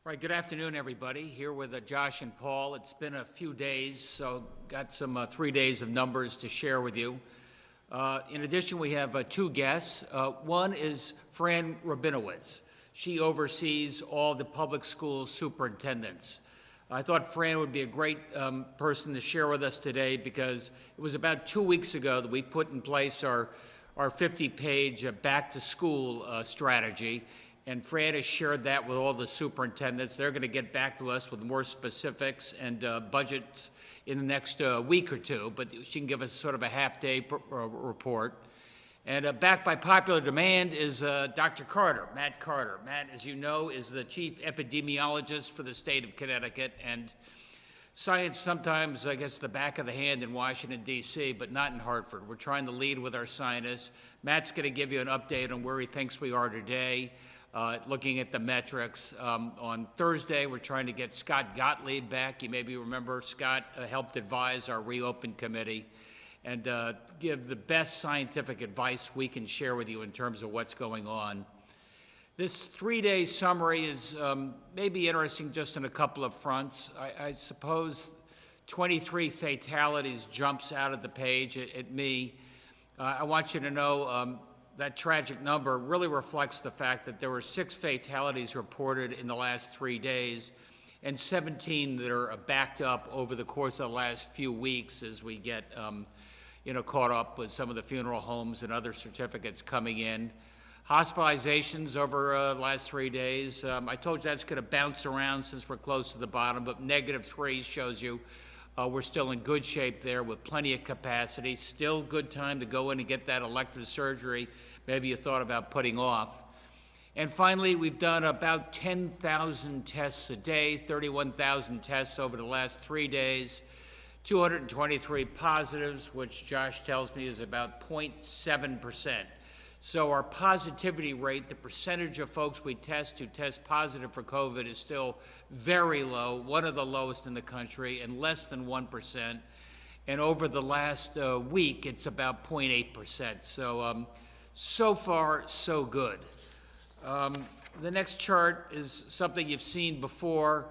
Right, good afternoon, everybody. Here with Josh and Paul. It's been a few days, so got some 3 days of numbers to share with you. In addition, we have two guests. One is Fran Rabinowitz. She oversees all the public school superintendents. I thought Fran would be a great person to share with us today because it was about 2 weeks ago that we put in place our 50-page back-to-school strategy. And Fran has shared that with all the superintendents. They're going to get back to us with more specifics and budgets in the next week or two, but she can give us sort of a half-day report. And backed by popular demand is Dr. Carter, Matt Carter. Matt, as you know, is the chief epidemiologist for the state of Connecticut, and science sometimes gets the back of the hand in Washington, D.C., but not in Hartford. We're trying to lead with our scientists. Matt's going to give you an update on where he thinks we are today. Looking at the metrics. On Thursday, we're trying to get Scott Gottlieb back. You maybe remember Scott helped advise our reopen committee and give the best scientific advice we can share with you in terms of what's going on. This 3-day summary is maybe interesting just on a couple of fronts. I suppose 23 fatalities jumps out of the page at me. I want you to know that tragic number really reflects the fact that there were 6 fatalities reported in the last 3 days and 17 that are backed up over the course of the last few weeks as we get caught up with some of the funeral homes and other certificates coming in. Hospitalizations over the last 3 days, I told you that's going to bounce around since we're close to the bottom, but -3 shows you we're still in good shape there with plenty of capacity. Still good time to go in and get that elective surgery maybe you thought about putting off. And finally, we've done about 10,000 tests a day, 31,000 tests over the last 3 days, 223 positives, which Josh tells me is about 0.7%. So our positivity rate, the percentage of folks we test who test positive for COVID, is still very low, one of the lowest in the country, and less than 1%. And over the last week, it's about 0.8%. So far, so good. The next chart is something you've seen before.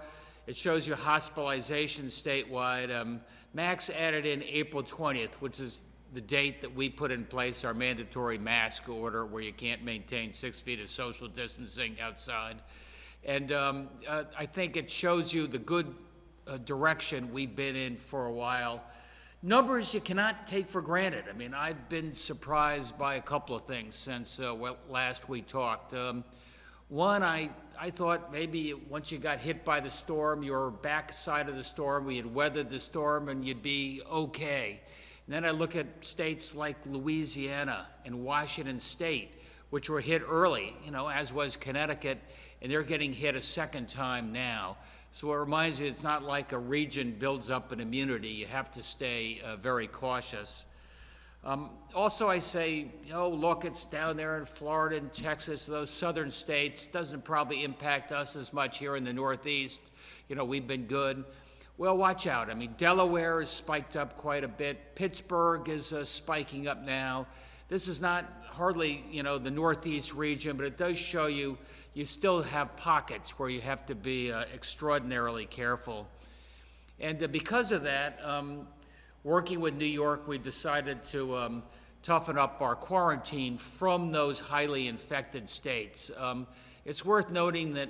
It shows you hospitalization statewide. Max added in April 20th, which is the date that we put in place our mandatory mask order where you can't maintain 6 feet of social distancing outside. And I think it shows you the good direction we've been in for a while. Numbers you cannot take for granted. I mean, I've been surprised by a couple of things since last we talked. One, I thought maybe once you got hit by the storm, you were backside of the storm, we had weathered the storm, and you'd be okay. And then I look at states like Louisiana and Washington State, which were hit early, as was Connecticut, and they're getting hit a second time now. So it reminds you it's not like a region builds up an immunity. You have to stay very cautious. Also, I say, look, it's down there in Florida and Texas, those southern states. Doesn't probably impact us as much here in the Northeast. We've been good. Well, watch out. I mean, Delaware is spiked up quite a bit. Pittsburgh is spiking up now. This is not hardly, the Northeast region, but it does show you still have pockets where you have to be extraordinarily careful. And because of that, working with New York, we decided to toughen up our quarantine from those highly infected states. It's worth noting that,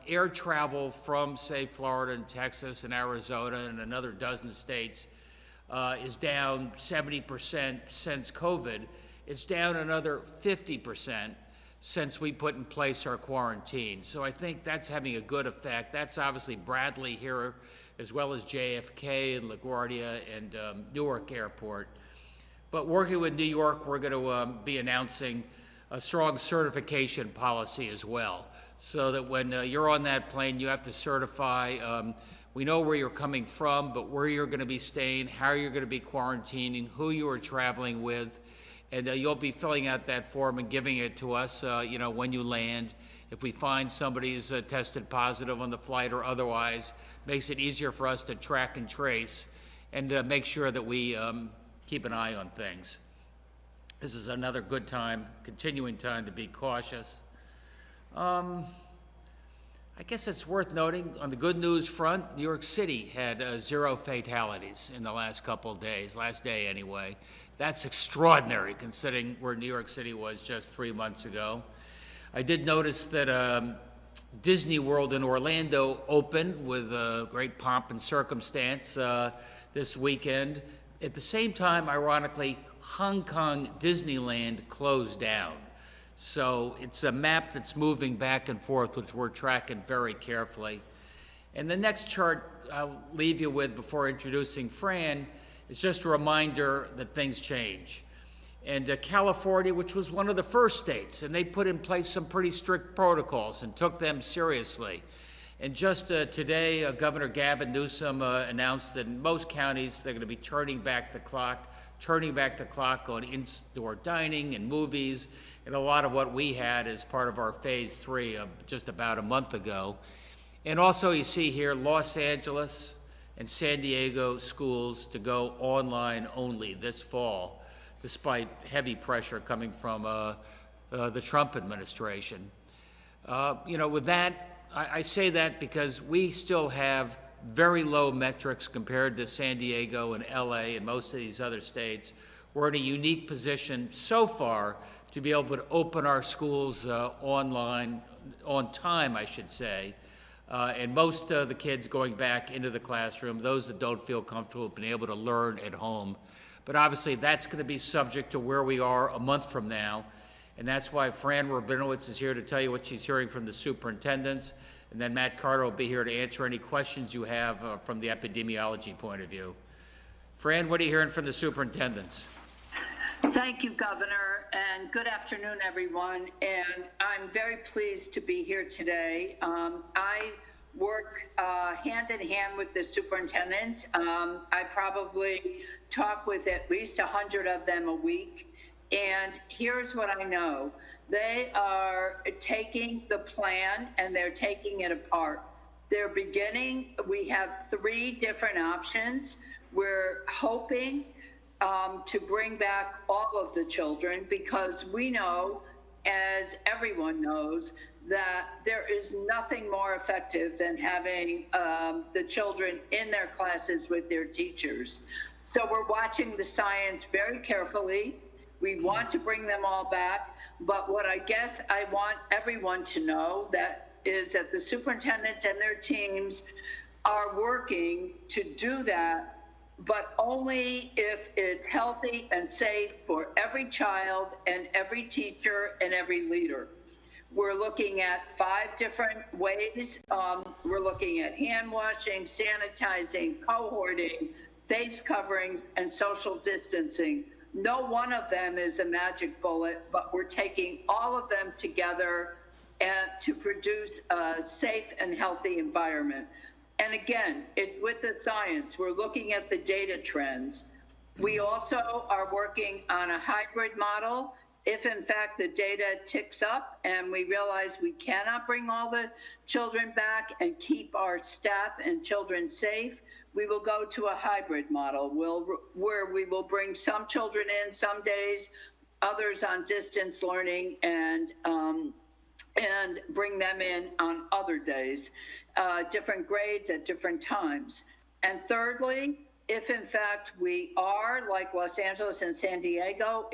air travel from, say, Florida and Texas and Arizona and another dozen states is down 70% since COVID. It's down another 50% since we put in place our quarantine. So I think that's having a good effect. That's obviously Bradley here, as well as JFK and LaGuardia and Newark Airport. But working with New York, we're going to be announcing a strong certification policy as well, so that when you're on that plane, you have to certify. We know where you're coming from, but where you're going to be staying, how you're going to be quarantining, who you are traveling with, and you'll be filling out that form and giving it to us, when you land. If we find somebody's tested positive on the flight or otherwise, makes it easier for us to track and trace and make sure that we keep an eye on things. This is another good time, continuing time to be cautious. I guess it's worth noting on the good news front, New York City had 0 fatalities in the last couple of days, last day anyway. That's extraordinary considering where New York City was just 3 months ago. I did notice that Disney World in Orlando opened with great pomp and circumstance this weekend. At the same time, ironically, Hong Kong Disneyland closed down. So it's a map that's moving back and forth, which we're tracking very carefully. And the next chart I'll leave you with before introducing Fran is just a reminder that things change. And California, which was one of the first states, and they put in place some pretty strict protocols and took them seriously. And just today, Governor Gavin Newsom announced that in most counties, they're going to be turning back the clock on in-store dining and movies, and a lot of what we had as part of our phase 3 just about a month ago. And also you see here Los Angeles and San Diego schools to go online only this fall, despite heavy pressure coming from the Trump administration. With that, I say that because we still have very low metrics compared to San Diego and LA and most of these other states. We're in a unique position so far to be able to open our schools online, on time, I should say, and most of the kids going back into the classroom, those that don't feel comfortable being able to learn at home. But obviously that's going to be subject to where we are a month from now, and that's why Fran Rabinowitz is here to tell you what she's hearing from the superintendents, and then Matt Carter will be here to answer any questions you have from the epidemiology point of view. Fran, what are you hearing from the superintendents? Thank you, Governor, and good afternoon, everyone. And I'm very pleased to be here today. I work hand in hand with the superintendents. I probably talk with at least 100 of them a week. And here's what I know. They are taking the plan and they're taking it apart. They're beginning, we have 3 different options. We're hoping to bring back all of the children because we know, as everyone knows, that there is nothing more effective than having the children in their classes with their teachers. So we're watching the science very carefully. We want to bring them all back, but what I guess I want everyone to know that is that the superintendents and their teams are working to do that, but only if it's healthy and safe for every child and every teacher and every leader. We're looking at 5 different ways. We're looking at hand washing, sanitizing, cohorting, face coverings, and social distancing. No one of them is a magic bullet, but we're taking all of them together to produce a safe and healthy environment. And again, it's with the science. We're looking at the data trends. We also are working on a hybrid model. If in fact the data ticks up and we realize we cannot bring all the children back and keep our staff and children safe, we will go to a hybrid model where we will bring some children in some days, others on distance learning, and bring them in on other days, different grades at different times. And thirdly, if in fact we are like Los Angeles and San Diego,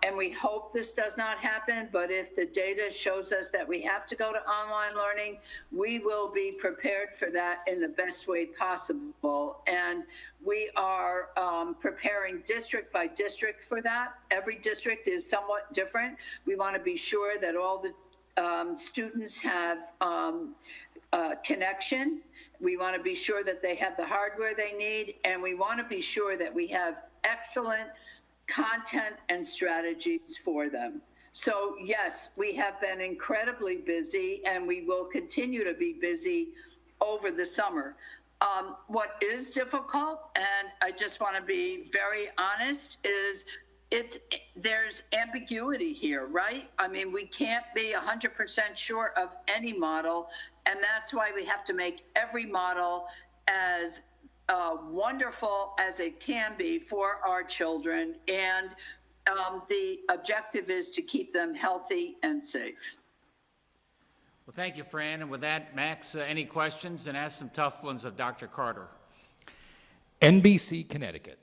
and we hope this does not happen, but if the data shows us that we have to go to online learning, we will be prepared for that in the best way possible. And we are preparing district by district for that. Every district is somewhat different. We want to be sure that all the students have connection. We want to be sure that they have the hardware they need, and we want to be sure that we have excellent content and strategies for them. So yes, we have been incredibly busy and we will continue to be busy over the summer. What is difficult, and I just want to be very honest, is there's ambiguity here, right? I mean, we can't be 100% sure of any model, and that's why we have to make every model as wonderful as it can be for our children, and the objective is to keep them healthy and safe. Well, thank you, Fran. And with that, Max, any questions? And ask some tough ones of Dr. Carter. NBC, Connecticut.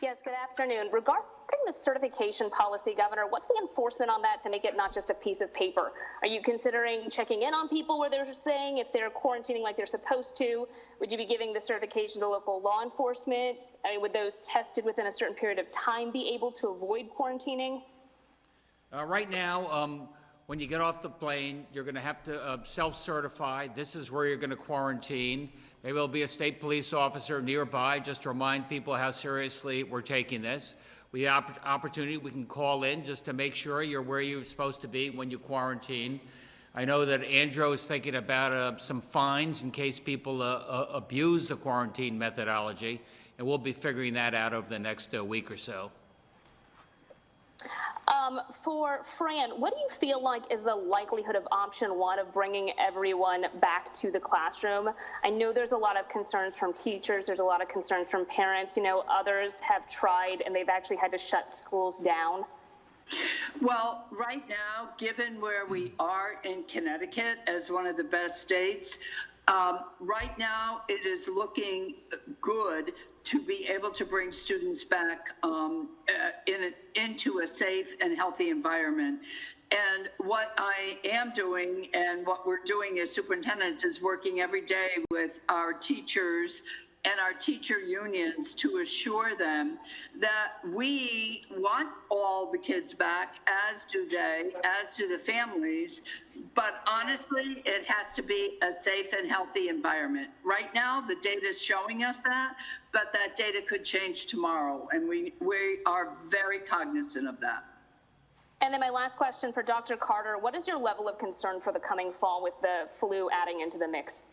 Yes, good afternoon. Regarding the certification policy, Governor, what's the enforcement on that to make it not just a piece of paper? Are you considering checking in on people where they're saying if they're quarantining like they're supposed to? Would you be giving the certification to local law enforcement? I mean, would those tested within a certain period of time be able to avoid quarantining? Right now, when you get off the plane, you're going to have to self-certify. This is where you're going to quarantine. Maybe there'll be a state police officer nearby just to remind people how seriously we're taking this. We have opportunity, we can call in just to make sure you're where you're supposed to be when you quarantine. I know that Andrew is thinking about some fines in case people abuse the quarantine methodology, and we'll be figuring that out over the next week or so. For Fran, what do you feel like is the likelihood of option one of bringing everyone back to the classroom? I know there's a lot of concerns from teachers. There's a lot of concerns from parents. You know, others have tried and they've actually had to shut schools down. Well, right now, given where we are in Connecticut as one of the best states, right now it is looking good to be able to bring students back into a safe and healthy environment. And what I am doing and what we're doing as superintendents is working every day with our teachers and our teacher unions to assure them that we want all the kids back, as do they, as do the families. But honestly, it has to be a safe and healthy environment. Right now, the data is showing us that, but that data could change tomorrow. And we are very cognizant of that. And then my last question for Dr. Carter, what is your level of concern for the coming fall with the flu adding into the mix?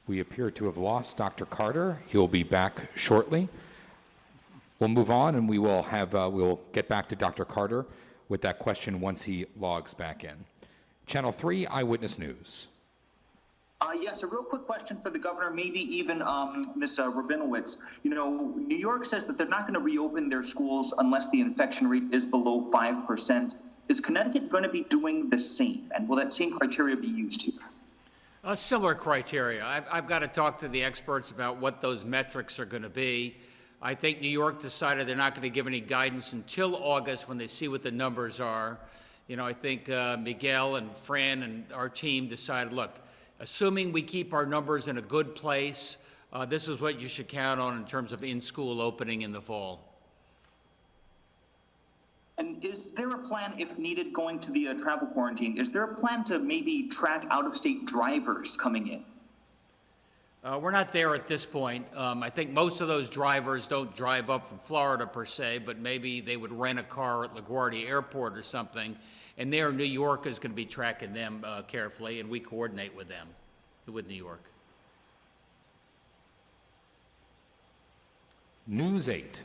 We appear to have lost Dr. Carter. He'll be back shortly. We'll move on, and we'll get back to Dr. Carter with that question once he logs back in. Channel 3 Eyewitness News. Yes, a real quick question for the governor, maybe even Ms. Rabinowitz. You know, New York says that they're not going to reopen their schools unless the infection rate is below 5%. Is Connecticut going to be doing the same? And will that same criteria be used here? Similar criteria. I've got to talk to the experts about what those metrics are going to be. I think New York decided they're not going to give any guidance until August when they see what the numbers are. You know, I think Miguel and Fran and our team decided, look, assuming we keep our numbers in a good place, this is what you should count on in terms of in-school opening in the fall. And is there a plan, if needed, going to the travel quarantine, is there a plan to maybe track out-of-state drivers coming in? We're not there at this point. I think most of those drivers don't drive up from Florida per se, but maybe they would rent a car at LaGuardia Airport or something, and there New York is going to be tracking them carefully, and we coordinate with them, with New York. News 8.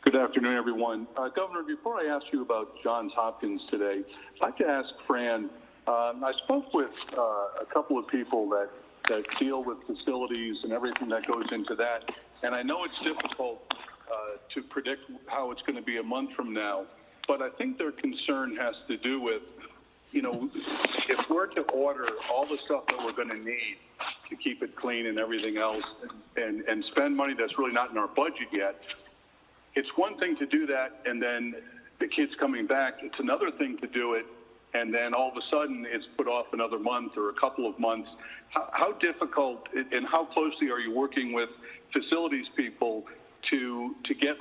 Good afternoon, everyone. Governor, before I ask you about Johns Hopkins today, I'd like to ask Fran, I spoke with a couple of people that deal with facilities and everything that goes into that, and I know it's difficult to predict how it's going to be a month from now, but I think their concern has to do with, you know, if we're to order all the stuff that we're going to need to keep it clean and everything else and spend money that's really not in our budget yet, it's one thing to do that and then the kids coming back. It's another thing to do it and then all of a sudden it's put off another month or a couple of months. How difficult and how closely are you working with facilities people to get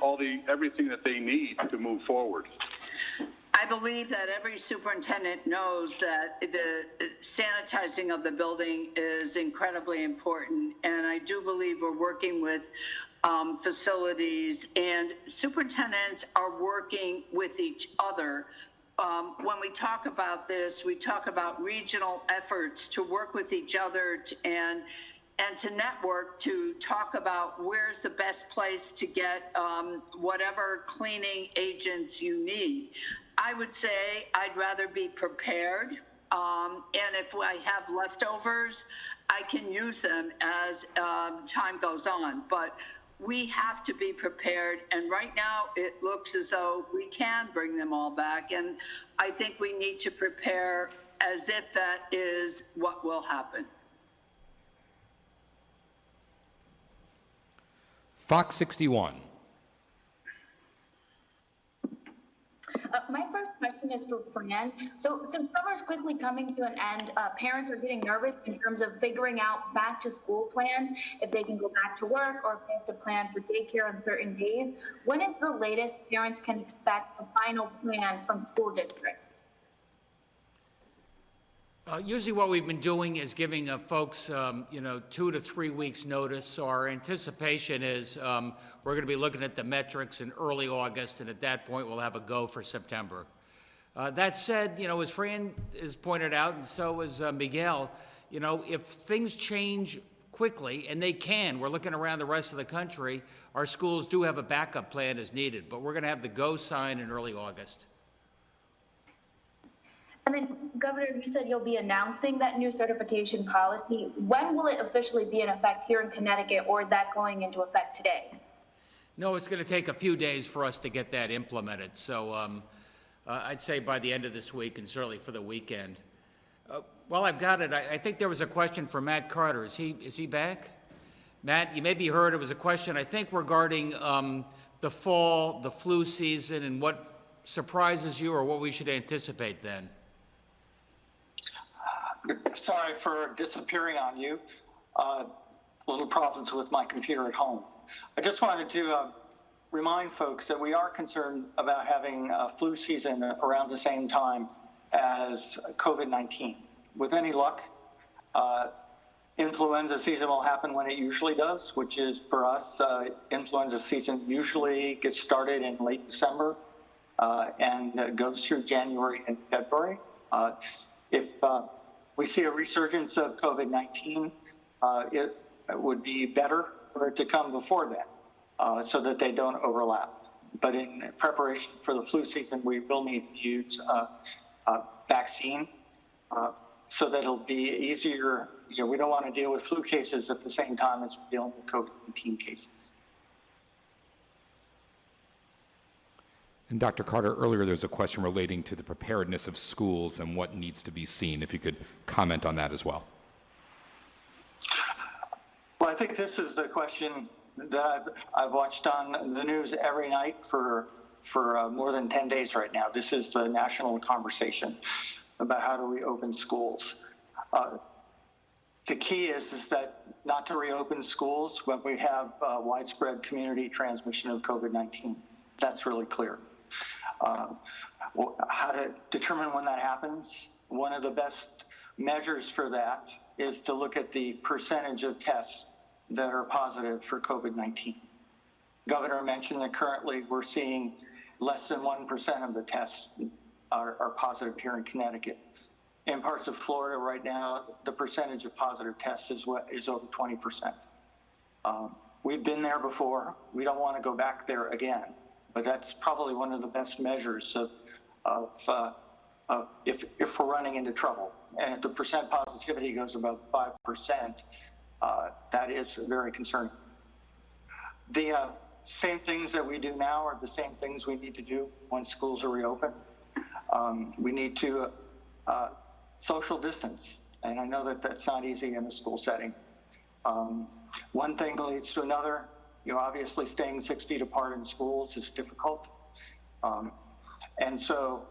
everything that they need to move forward? I believe that every superintendent knows that the sanitizing of the building is incredibly important, and I do believe we're working with facilities, and superintendents are working with each other. When we talk about this, we talk about regional efforts to work with each other and and to network to talk about where's the best place to get whatever cleaning agents you need. I would say I'd rather be prepared. And if I have leftovers, I can use them as time goes on. But we have to be prepared. And right now, it looks as though we can bring them all back. And I think we need to prepare as if that is what will happen. Fox 61. My first question is for Fran. So since summer's quickly coming to an end, parents are getting nervous in terms of figuring out back to school plans, if they can go back to work or if they have to plan for daycare on certain days. When is the latest parents can expect a final plan from school districts? Usually what we've been doing is giving folks, 2 to 3 weeks notice. So our anticipation is we're going to be looking at the metrics in early August, and at that point we'll have a go for September. That said, as Fran has pointed out, and so has Miguel, if things change quickly, and they can, we're looking around the rest of the country, our schools do have a backup plan as needed, but we're going to have the go sign in early August. And then, Governor, you said you'll be announcing that new certification policy. When will it officially be in effect here in Connecticut, or is that going into effect today? No, it's going to take a few days for us to get that implemented. So I'd say by the end of this week, and certainly for the weekend. While I've got it, I think there was a question for Matt Carter. Is he back? Matt, you maybe heard it was a question, I think, regarding the fall, the flu season, and what surprises you or what we should anticipate then. Sorry for disappearing on you. Little problems with my computer at home. I just wanted to remind folks that we are concerned about having a flu season around the same time as COVID-19. With any luck, influenza season will happen when it usually does, which is for us, influenza season usually gets started in late December and goes through January and February. If we see a resurgence of COVID-19, it would be better for it to come before that so that they don't overlap. But in preparation for the flu season, we will need to use a vaccine so that it'll be easier. We don't want to deal with flu cases at the same time as we're dealing with COVID-19 cases. And Dr. Carter, earlier there was a question relating to the preparedness of schools and what needs to be seen. If you could comment on that as well. Well, I think this is the question that I've watched on the news every night for more than 10 days right now. This is the national conversation about how do we open schools. The key is that not to reopen schools when we have widespread community transmission of COVID-19. That's really clear. How to determine when that happens? One of the best measures for that is to look at the percentage of tests that are positive for COVID-19. Governor mentioned that currently we're seeing less than 1% of the tests are positive here in Connecticut. In parts of Florida right now, the percentage of positive tests is over 20%. We've been there before. We don't want to go back there again. But that's probably one of the best measures of if we're running into trouble. And if the percent positivity goes above 5%, that is very concerning. The same things that we do now are the same things we need to do when schools are reopened. We need to social distance, and I know that that's not easy in a school setting. One thing leads to another. Obviously staying 6 feet apart in schools is difficult. And so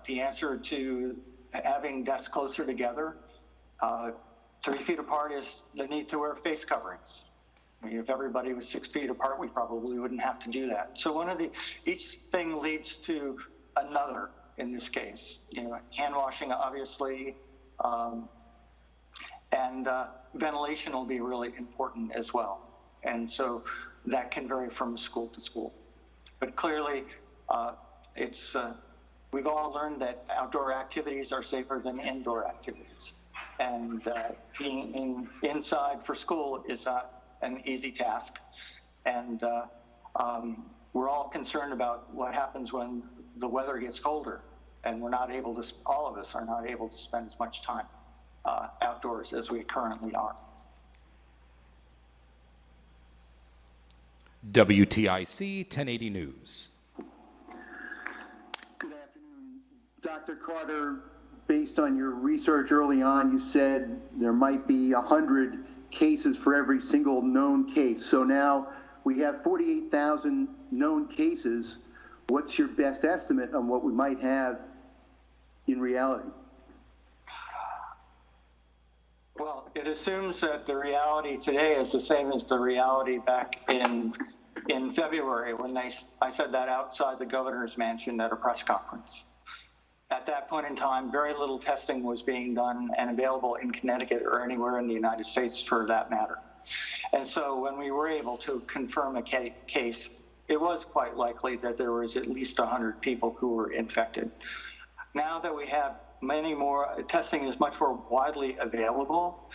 the answer to having desks closer together, 3 feet apart, is the need to wear face coverings. If everybody was 6 feet apart, we probably wouldn't have to do that. So each thing leads to another in this case. Hand washing, obviously, and ventilation will be really important as well. And so that can vary from school to school. But clearly, we've all learned that outdoor activities are safer than indoor activities. And being inside for school is not an easy task. And we're all concerned about what happens when the weather gets colder and we're not able to, all of us are not able to spend as much time outdoors as we currently are. WTIC 1080 News. Good afternoon. Dr. Carter, based on your research early on, you said there might be 100 cases for every single known case. So now we have 48,000 known cases. What's your best estimate on what we might have in reality? Well, it assumes that the reality today is the same as the reality back in February when I said that outside the governor's mansion at a press conference. At that point in time, very little testing was being done and available in Connecticut or anywhere in the United States for that matter. And so when we were able to confirm a case, it was quite likely that there was at least 100 people who were infected. Now that we have many more, testing is much more widely available.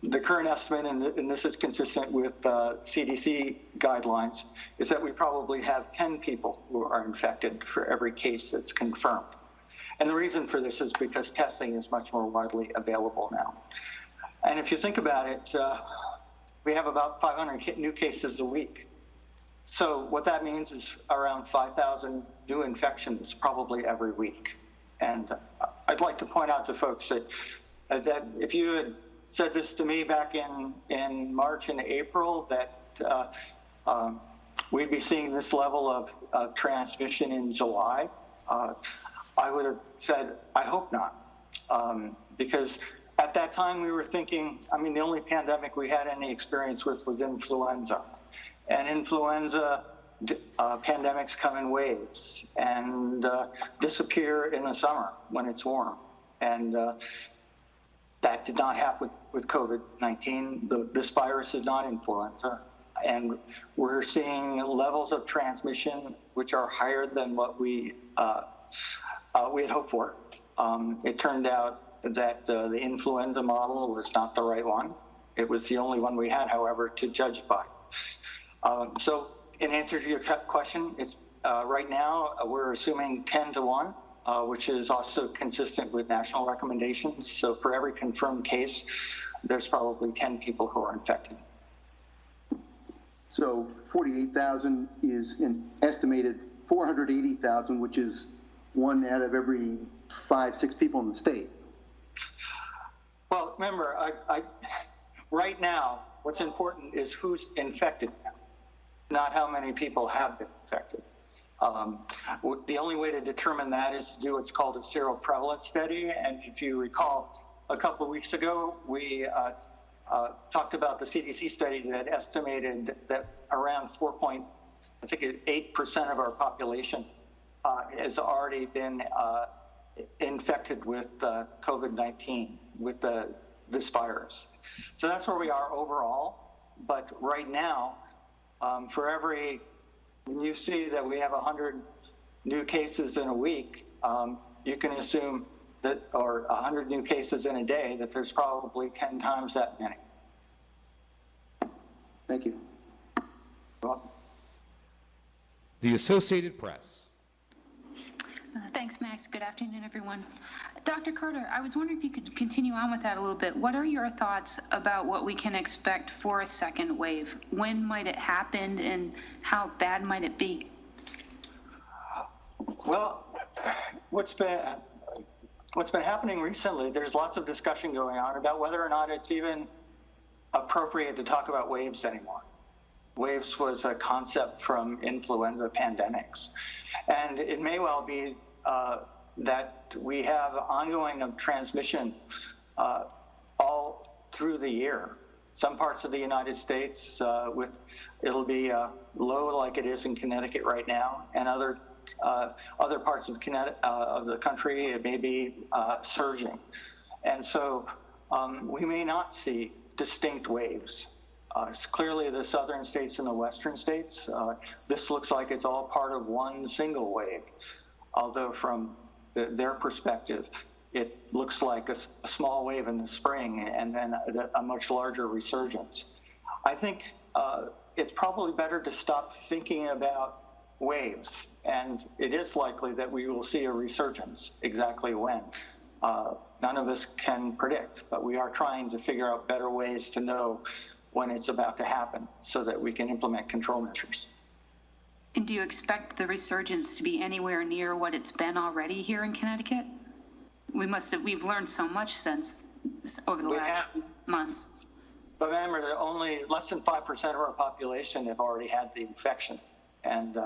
The current estimate, and this is consistent with CDC guidelines, is that we probably have 10 people who are infected for every case that's confirmed. And the reason for this is because testing is much more widely available now. And if you think about it, we have about 500 new cases a week. So what that means is around 5,000 new infections probably every week. And I'd like to point out to folks that if you had said this to me back in March and April, that we'd be seeing this level of transmission in July, I would have said, I hope not. Because at that time we were thinking, I mean, the only pandemic we had any experience with was influenza. And influenza pandemics come in waves and disappear in the summer when it's warm. And that did not happen with COVID-19. This virus is not influenza. And we're seeing levels of transmission which are higher than what we had hoped for. It turned out that the influenza model was not the right one. It was the only one we had, however, to judge by. So in answer to your question, it's right now we're assuming 10 to 1, which is also consistent with national recommendations. So for every confirmed case, there's probably 10 people who are infected. So 48,000 is an estimated 480,000, which is 1 out of every 5-6 people in the state. Well, remember, right now, what's important is who's infected now, not how many people have been infected. The only way to determine that is to do what's called a seroprevalence study. And if you recall, a couple of weeks ago, we talked about the CDC study that estimated that around 8% of our population has already been infected with COVID-19, with this virus. So that's where we are overall. But right now, when you see that we have 100 new cases in a week, you can assume that, or 100 new cases in a day, that there's probably 10 times that many. Thank you. You're welcome. The Associated Press. Thanks, Max. Good afternoon, everyone. Dr. Carter, I was wondering if you could continue on with that a little bit. What are your thoughts about what we can expect for a second wave? When might it happen, and how bad might it be? Well, what's been happening recently, there's lots of discussion going on about whether or not it's even appropriate to talk about waves anymore. Waves was a concept from influenza pandemics. And it may well be that we have ongoing transmission all through the year. Some parts of the United States, it'll be low like it is in Connecticut right now, and other parts of the country, it may be surging. And so we may not see distinct waves. Clearly the southern states and the western states, this looks like it's all part of one single wave, although from their perspective, it looks like a small wave in the spring and then a much larger resurgence. I think it's probably better to stop thinking about waves, and it is likely that we will see a resurgence. Exactly when, none of us can predict, but we are trying to figure out better ways to know when it's about to happen so that we can implement control measures. And do you expect the resurgence to be anywhere near what it's been already here in Connecticut? We've learned so much since over the last months. But remember that only less than 5% of our population have already had the infection. And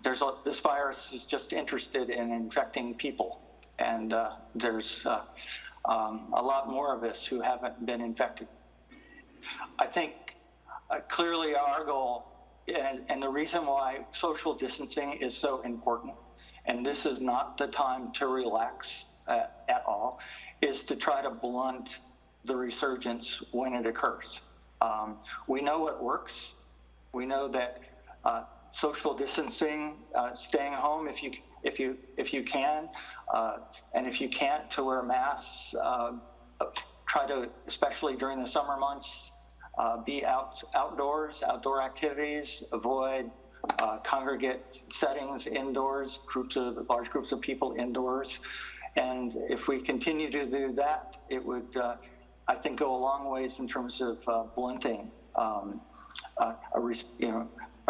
this virus is just interested in infecting people. And there's a lot more of us who haven't been infected. I think clearly our goal, and the reason why social distancing is so important, and this is not the time to relax at all, is to try to blunt the resurgence when it occurs. We know what works. We know that social distancing, staying home if you can, and if you can't, to wear masks. Try to, especially during the summer months, be outdoors, outdoor activities. Avoid congregate settings indoors, large groups of people indoors. And if we continue to do that, it would, I think, go a long ways in terms of blunting a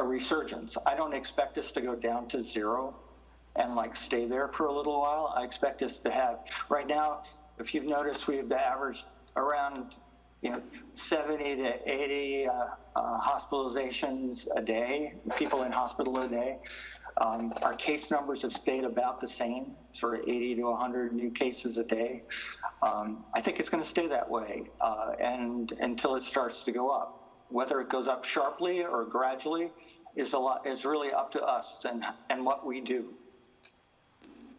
resurgence. I don't expect us to go down to zero and stay there for a little while. I expect us to have, right now, if you've noticed, we've averaged around 70 to 80 hospitalizations a day, people in hospital a day. Our case numbers have stayed about the same, sort of 80 to 100 new cases a day. I think it's going to stay that way and until it starts to go up. Whether it goes up sharply or gradually is really up to us and what we do.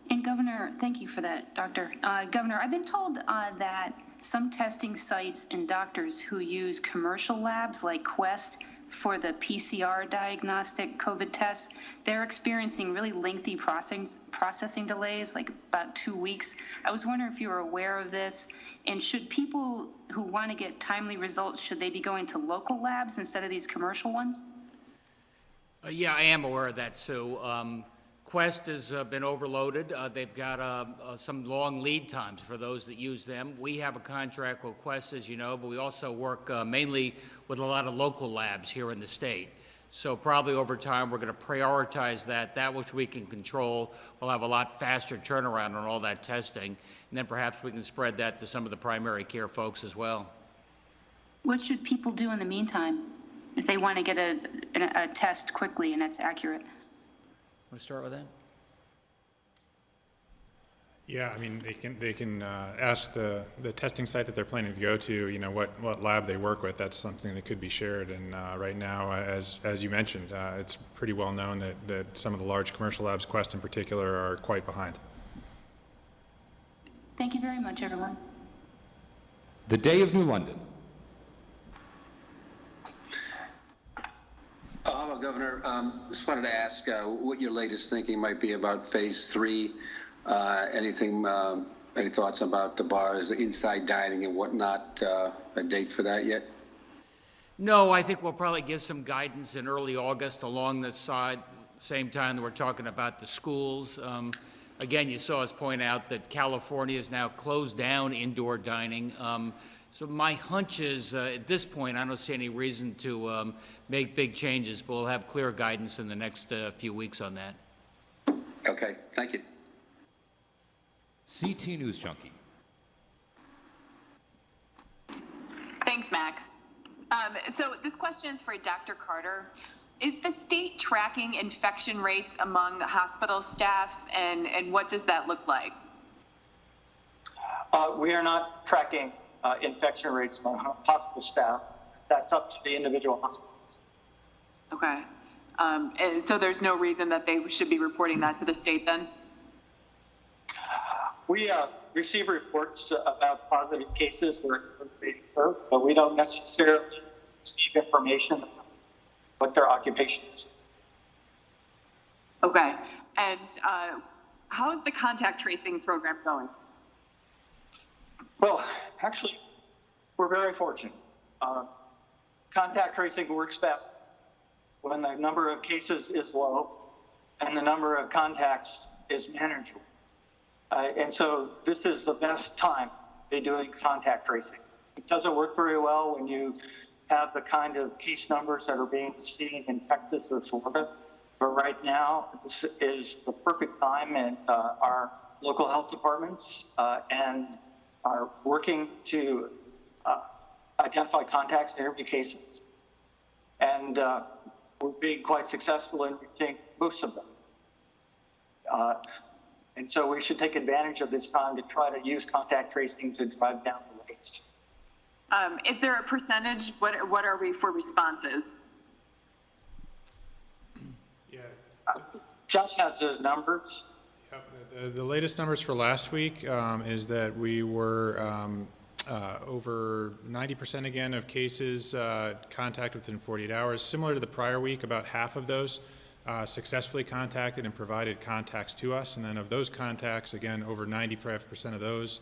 And Governor, thank you for that, Doctor. Governor, I've been told that some testing sites and doctors who use commercial labs like Quest for the PCR diagnostic COVID tests, they're experiencing really lengthy processing delays, like about 2 weeks. I was wondering if you were aware of this, and should people who want to get timely results, should they be going to local labs instead of these commercial ones? Yeah, I am aware of that, Sue. Quest has been overloaded. They've got some long lead times for those that use them. We have a contract with Quest, as you know, but we also work mainly with a lot of local labs here in the state. So probably over time, we're going to prioritize that which we can control. We'll have a lot faster turnaround on all that testing, and then perhaps we can spread that to some of the primary care folks as well. What should people do in the meantime if they want to get a test quickly and it's accurate? Want to start with that? Yeah, I mean, they can ask the testing site that they're planning to go to, what lab they work with. That's something that could be shared. And right now, as you mentioned, it's pretty well known that some of the large commercial labs, Quest in particular, are quite behind. Thank you very much, everyone. The Day of New London. Hello, Governor. Just wanted to ask what your latest thinking might be about Phase 3. Any thoughts about the bars, the inside dining and whatnot, a date for that yet? No, I think we'll probably give some guidance in early August along the same time that we're talking about the schools. Again, you saw us point out that California has now closed down indoor dining. So my hunch is, at this point, I don't see any reason to make big changes, but we'll have clear guidance in the next few weeks on that. Okay, thank you. CT News Junkie. Thanks, Max. So this question is for Dr. Carter. Is the state tracking infection rates among hospital staff, and what does that look like? We are not tracking infection rates among hospital staff. That's up to the individual hospitals. Okay. And so there's no reason that they should be reporting that to the state then? We receive reports about positive cases where they occur, but we don't necessarily receive information about what their occupation is. Okay. And how is the contact tracing program going? Well, actually, we're very fortunate. Contact tracing works best when the number of cases is low and the number of contacts is manageable. And so this is the best time to be doing contact tracing. It doesn't work very well when you have the kind of case numbers that are being seen in Texas or Florida. But right now, this is the perfect time, and our local health departments and are working to identify contacts in every cases. And we're being quite successful in reaching most of them. And so we should take advantage of this time to try to use contact tracing to drive down the rates. Is there a percentage? What are we for responses? Yeah. Josh has those numbers. Yep. The latest numbers for last week is that we were over 90% again of cases contact within 48 hours. Similar to the prior week, about half of those successfully contacted and provided contacts to us. And then of those contacts, again, over 95% of those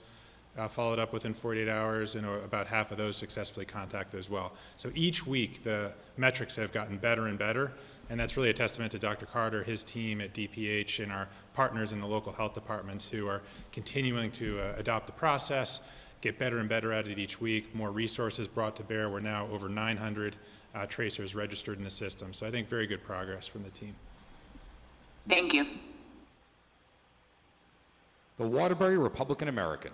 followed up within 48 hours, and about half of those successfully contacted as well. So each week, the metrics have gotten better and better, and that's really a testament to Dr. Carter, his team at DPH, and our partners in the local health departments who are continuing to adopt the process, get better and better at it each week, more resources brought to bear. We're now over 900 tracers registered in the system. So I think very good progress from the team. Thank you. The Waterbury Republican American.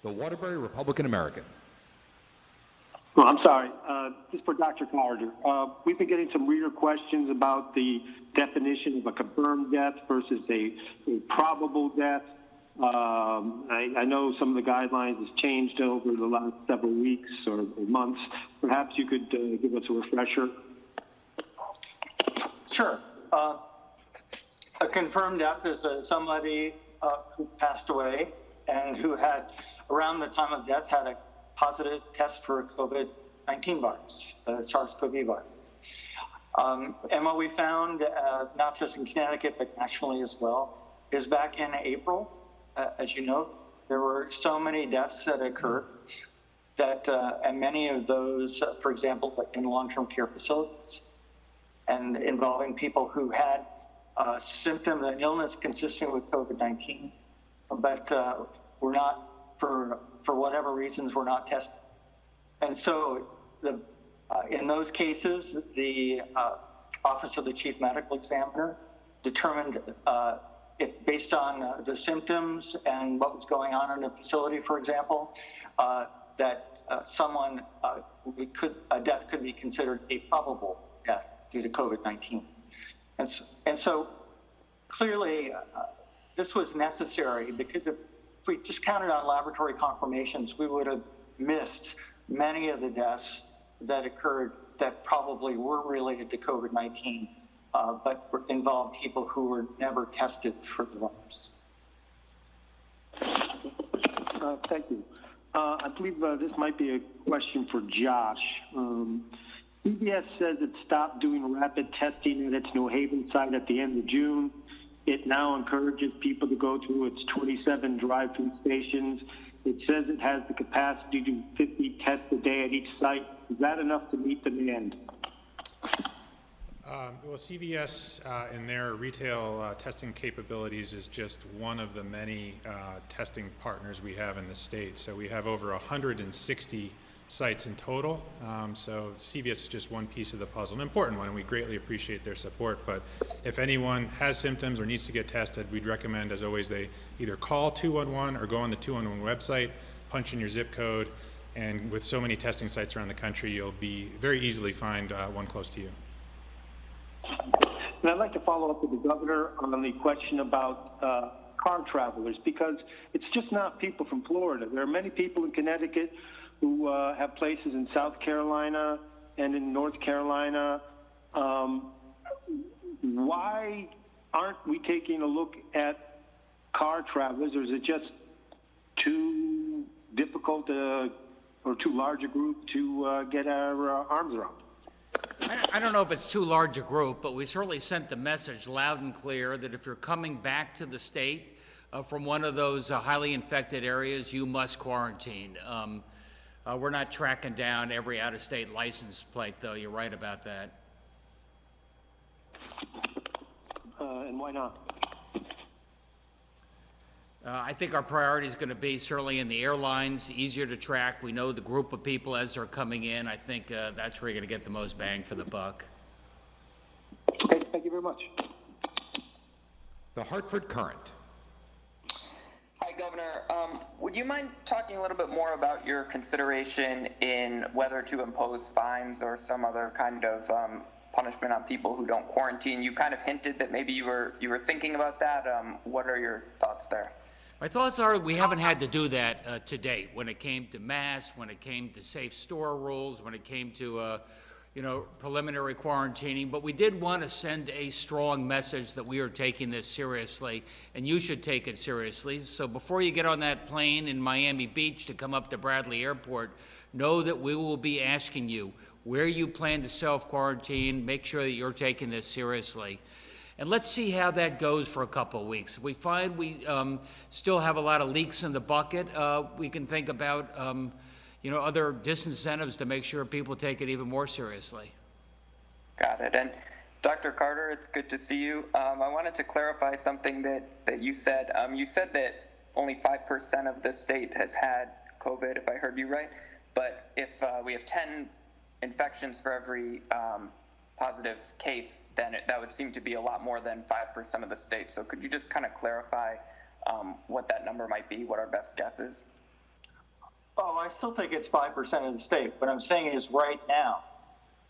The Waterbury Republican American. Well, I'm sorry. This is for Dr. Carter. We've been getting some reader questions about the definition of a confirmed death versus a probable death. I know some of the guidelines has changed over the last several weeks or months. Perhaps you could give us a refresher. Sure. A confirmed death is somebody who passed away and who had, around the time of death, had a positive test for COVID-19 virus, SARS-CoV virus. And what we found, not just in Connecticut, but nationally as well, is back in April, as you know, there were so many deaths that occurred that, and many of those, for example, in long-term care facilities, and involving people who had symptoms and illness consistent with COVID-19, but were not, for whatever reasons, were not tested. And so in those cases, the Office of the Chief Medical Examiner determined if, based on the symptoms and what was going on in the facility, for example, that a death could be considered a probable death due to COVID-19. And so clearly, this was necessary because if we just counted on laboratory confirmations, we would have missed many of the deaths that occurred that probably were related to COVID-19, but involved people who were never tested for the virus. Thank you. I believe this might be a question for Josh. CVS says it stopped doing rapid testing at its New Haven site at the end of June. It now encourages people to go to its 27 drive-through stations. It says it has the capacity to do 50 tests a day at each site. Is that enough to meet demand? Well, CVS in their retail testing capabilities is just one of the many testing partners we have in the state. So we have over 160 sites in total. So CVS is just one piece of the puzzle, an important one, and we greatly appreciate their support. But if anyone has symptoms or needs to get tested, we'd recommend, as always, they either call 211 or go on the 211 website, punch in your zip code, and with so many testing sites around the country, you'll be very easily find one close to you. And I'd like to follow up with the governor on the question about car travelers, because it's just not people from Florida. There are many people in Connecticut who have places in South Carolina and in North Carolina. Why aren't we taking a look at car travelers, or is it just too difficult to or too large a group to get our arms around? I don't know if it's too large a group, but we certainly sent the message loud and clear that if you're coming back to the state from one of those highly infected areas, you must quarantine. We're not tracking down every out-of-state license plate, though. You're right about that. And why not? I think our priority is going to be certainly in the airlines, easier to track. We know the group of people as they're coming in. I think that's where you're going to get the most bang for the buck. Okay, thank you very much. The Hartford Current. Hi, Governor. Would you mind talking a little bit more about your consideration in whether to impose fines or some other kind of punishment on people who don't quarantine? You kind of hinted that maybe you were thinking about that. What are your thoughts there? My thoughts are we haven't had to do that to date. When it came to masks, when it came to safe store rules, when it came to preliminary quarantining, but we did want to send a strong message that we are taking this seriously, and you should take it seriously. So before you get on that plane in Miami Beach to come up to Bradley Airport, know that we will be asking you where you plan to self-quarantine. Make sure that you're taking this seriously. And let's see how that goes for a couple of weeks. If we find we still have a lot of leaks in the bucket, we can think about other disincentives to make sure people take it even more seriously. Got it. And Dr. Carter, it's good to see you. I wanted to clarify something that you said. You said that only 5% of the state has had COVID, if I heard you right. But if we have 10 infections for every positive case, then that would seem to be a lot more than 5% of the state. So could you just kind of clarify what that number might be, what our best guess is? Oh, I still think it's 5% of the state. What I'm saying is right now,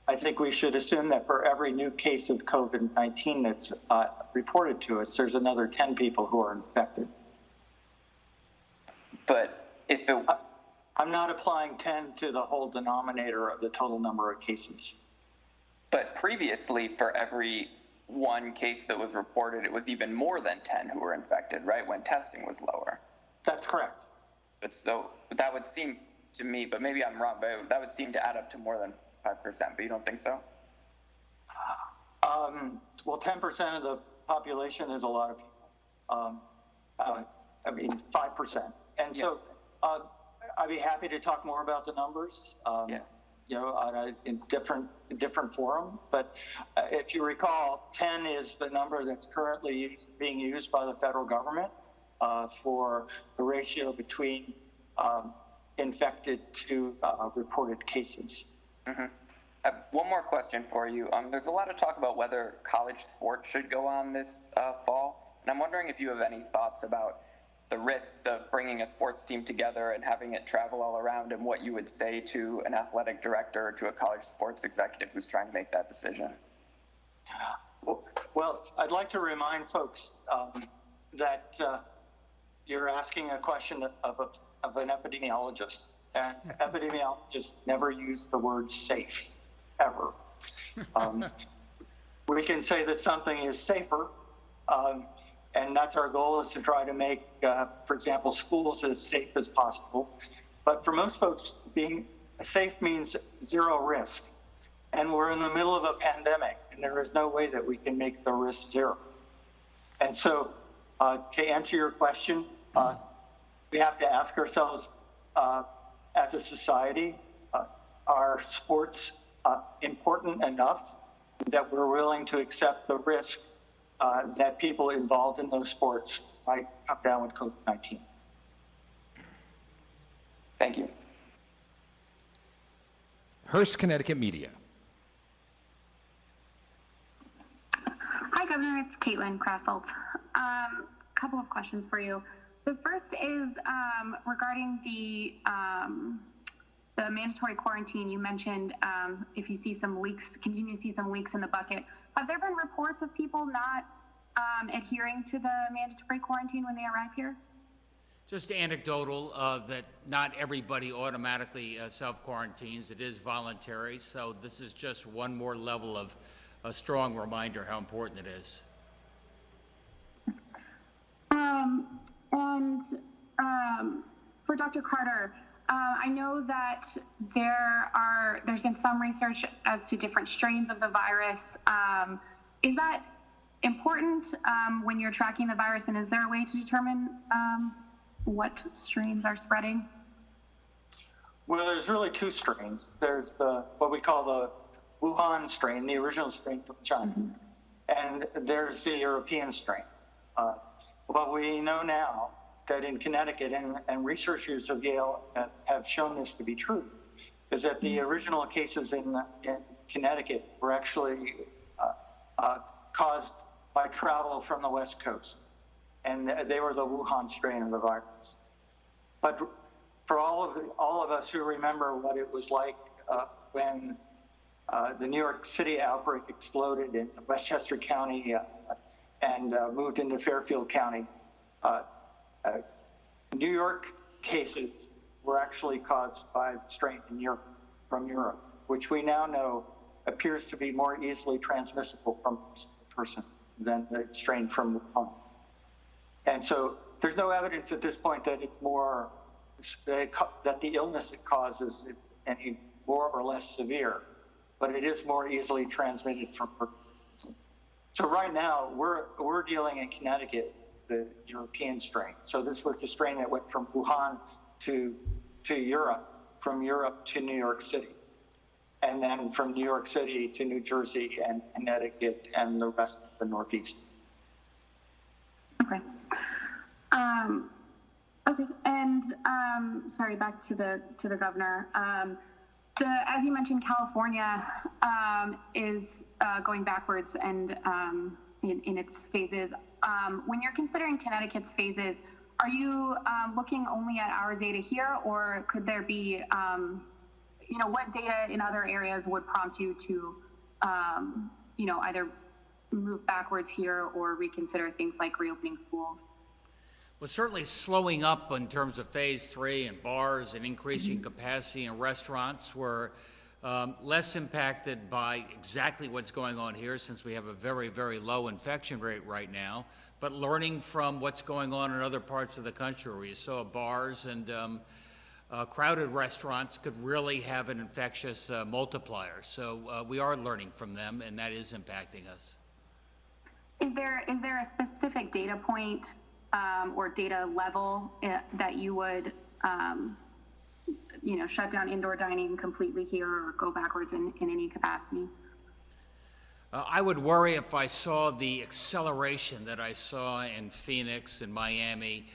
I think we should assume that for every new case of COVID-19 that's reported to us, there's another 10 people who are infected. But if it... I'm not applying 10 to the whole denominator of the total number of cases. But previously, for every one case that was reported, it was even more than 10 who were infected, right, when testing was lower? That's correct. But so that would seem to me, but maybe I'm wrong, but that would seem to add up to more than 5%, but you don't think so? Well, 10% of the population is a lot of people. 5%. And so I'd be happy to talk more about the numbers. In different forum. But if you recall, 10 is the number that's currently being used by the federal government for the ratio between infected to reported cases. Mm-hmm. I have one more question for you. There's a lot of talk about whether college sports should go on this fall, and I'm wondering if you have any thoughts about the risks of bringing a sports team together and having it travel all around, and what you would say to an athletic director or to a college sports executive who's trying to make that decision. Well, I'd like to remind folks that you're asking a question of an epidemiologist, and epidemiologists never use the word safe, ever. We can say that something is safer, and that's our goal, is to try to make, for example, schools as safe as possible. But for most folks, being safe means zero risk. And we're in the middle of a pandemic, and there is no way that we can make the risk zero. And so to answer your question, we have to ask ourselves, as a society, are sports important enough that we're willing to accept the risk that people involved in those sports might come down with COVID-19. Thank you. Hearst, Connecticut Media. Hi, Governor. It's Caitlin Krasselt. Couple of questions for you. The first is regarding the mandatory quarantine. You mentioned if you see some leaks, continue to see some leaks in the bucket. Have there been reports of people not adhering to the mandatory quarantine when they arrive here? Just anecdotal, that not everybody automatically self-quarantines. It is voluntary, so this is just one more level of a strong reminder how important it is. And for Dr. Carter, I know that there's been some research as to different strains of the virus. Is that important when you're tracking the virus, and is there a way to determine what strains are spreading? Well, there's really two strains. There's what we call the Wuhan strain, the original strain from China, and there's the European strain. What we know now that in Connecticut, and researchers of Yale have shown this to be true, is that the original cases in Connecticut were actually caused by travel from the West Coast, and they were the Wuhan strain of the virus. But for all of us who remember what it was like when the New York City outbreak exploded in Westchester County and moved into Fairfield County, New York cases were actually caused by the strain from Europe, which we now know appears to be more easily transmissible from person to person than the strain from Wuhan. And so there's no evidence at this point that it's more, that the illness it causes is any more or less severe, but it is more easily transmitted from person to person. So right now, we're dealing in Connecticut the European strain. So this was the strain that went from Wuhan to Europe, from Europe to New York City, and then from New York City to New Jersey and Connecticut and the rest of the Northeast. Okay. Okay, and sorry, back to the governor. As you mentioned, California is going backwards and in its phases. When you're considering Connecticut's phases, are you looking only at our data here, or could there be, what data in other areas would prompt you to, either move backwards here or reconsider things like reopening schools? Well, certainly slowing up in terms of phase 3 and bars and increasing capacity in restaurants were less impacted by exactly what's going on here, since we have a very, very low infection rate right now, but learning from what's going on in other parts of the country where you saw bars and crowded restaurants could really have an infectious multiplier. So we are learning from them, and that is impacting us. Is there a specific data point or data level that you would shut down indoor dining completely here or go backwards in any capacity? I would worry if I saw the acceleration that I saw in Phoenix and Miami,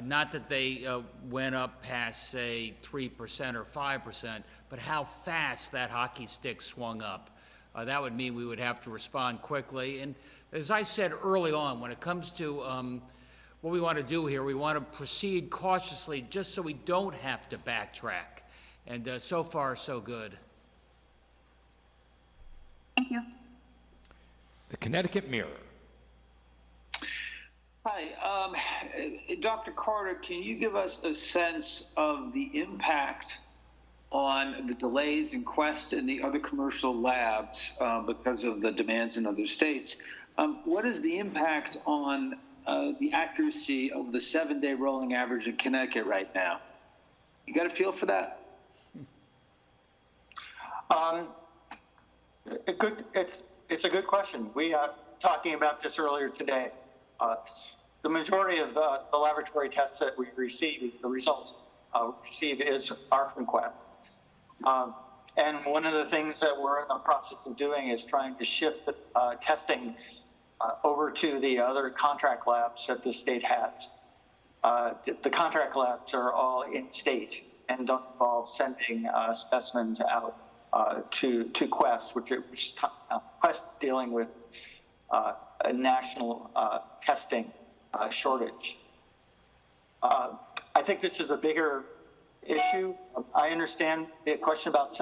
not that they went up past, say, 3% or 5%, but how fast that hockey stick swung up. That would mean we would have to respond quickly. And as I said early on, when it comes to what we want to do here, we want to proceed cautiously just so we don't have to backtrack. And so far, so good. Thank you. The Connecticut Mirror. Hi, Dr. Carter, can you give us a sense of the impact on the delays in Quest and the other commercial labs because of the demands in other states? What is the impact on the accuracy of the 7-day rolling average in Connecticut right now? You got a feel for that? It's a good question. We are talking about this earlier today. The majority of the laboratory tests that we receive, the results we receive, are from Quest. And one of the things that we're in the process of doing is trying to shift testing over to the other contract labs that the state has. The contract labs are all in state and don't involve sending specimens out to Quest, which Quest is dealing with a national testing shortage. I think this is a bigger issue. I understand the question about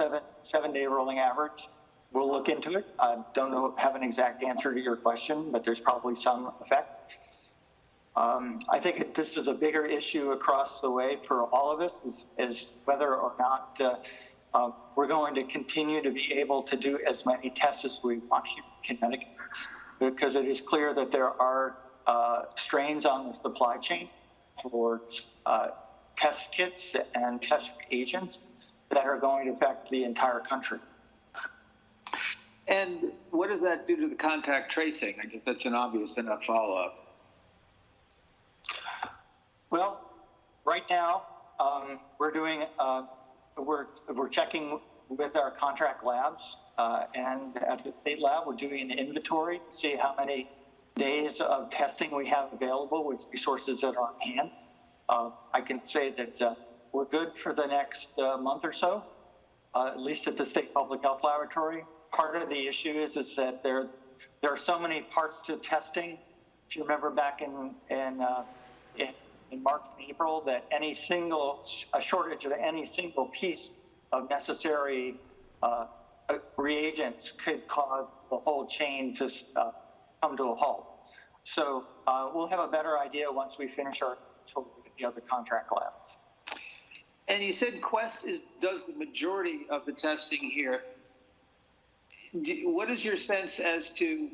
seven-day rolling average. We'll look into it. I don't have an exact answer to your question, but there's probably some effect. I think this is a bigger issue across the way for all of us, is whether or not we're going to continue to be able to do as many tests as we want here in Connecticut, because it is clear that there are strains on the supply chain for test kits and test agents that are going to affect the entire country. And what does that do to the contact tracing? I guess that's an obvious enough follow-up. Well, right now, we're doing, we're checking with our contract labs, and at the state lab, we're doing an inventory to see how many days of testing we have available with resources that are on hand. I can say that we're good for the next month or so, at least at the State Public Health Laboratory. Part of the issue is that there are so many parts to testing. If you remember back in March and April, that a shortage of any single piece of necessary reagents could cause the whole chain to come to a halt. So we'll have a better idea once we finish our tour with the other contract labs. And you said Quest does the majority of the testing here. What is your sense as to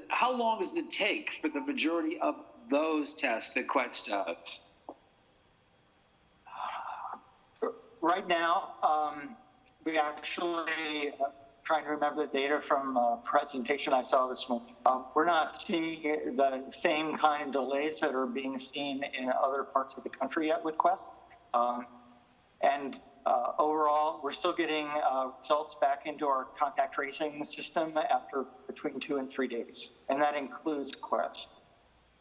how long does it take for the majority of those tests that Quest does? Right now, we actually trying to remember the data from a presentation I saw this morning. We're not seeing the same kind of delays that are being seen in other parts of the country yet with Quest. Overall, we're still getting results back into our contact tracing system after between 2 and 3 days, and that includes Quest.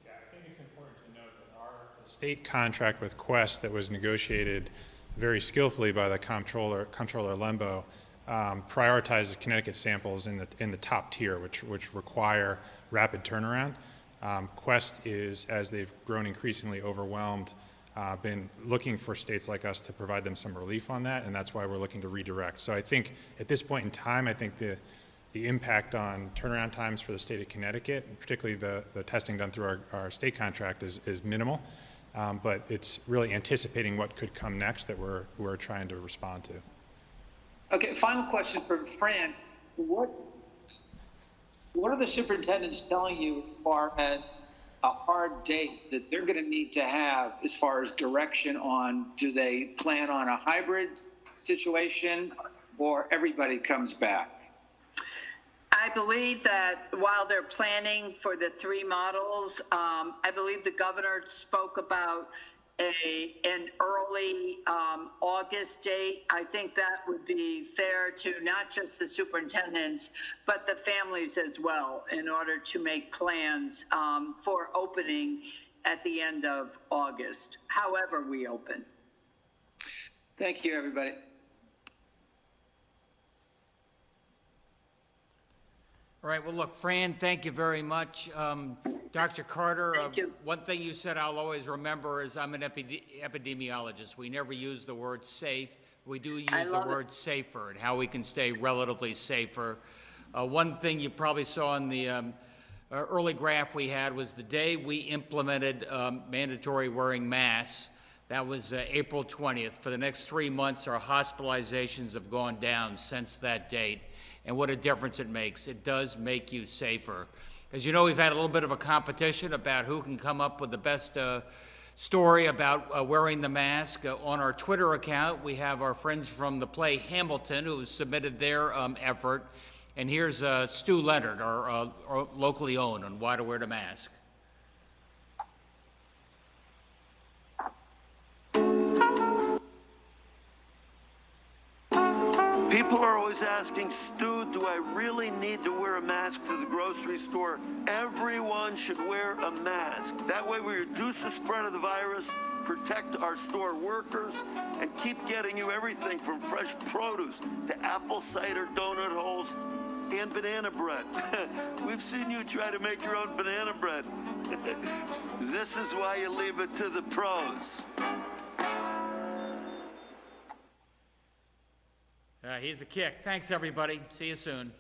Yeah, I think it's important to note that our state contract with Quest that was negotiated very skillfully by the comptroller Lembo prioritizes Connecticut samples in the top tier, which require rapid turnaround. Quest is, as they've grown increasingly overwhelmed, been looking for states like us to provide them some relief on that, and that's why we're looking to redirect. So I think at this point in time, I think the impact on turnaround times for the state of Connecticut, and particularly the testing done through our state contract, is minimal. But it's really anticipating what could come next that we're trying to respond to. Okay, final question for Fran. What are the superintendents telling you as far as a hard date that they're going to need to have as far as direction on, do they plan on a hybrid situation or everybody comes back? I believe that while they're planning for the 3 models, I believe the governor spoke about an early August date. I think that would be fair to not just the superintendents, but the families as well, in order to make plans for opening at the end of August, however we open. Thank you, everybody. All right, well, look, Fran, thank you very much. Dr. Carter, one thing you said I'll always remember is I'm an epidemiologist. We never use the word safe. We do use the word safer and how we can stay relatively safer. One thing you probably saw in the early graph we had was the day we implemented mandatory wearing masks. That was April 20th. For the next 3 months, our hospitalizations have gone down since that date. And what a difference it makes. It does make you safer. As you know, we've had a little bit of a competition about who can come up with the best story about wearing the mask. On our Twitter account, we have our friends from the play Hamilton who submitted their effort. And here's Stu Leonard, our locally owned, on why to wear the mask. People are always asking, Stu, do I really need to wear a mask to the grocery store? Everyone should wear a mask. That way we reduce the spread of the virus, protect our store workers, and keep getting you everything from fresh produce to apple cider donut holes and banana bread. We've seen you try to make your own banana bread. This is why you leave it to the pros. He's a kick. Thanks, everybody. See you soon.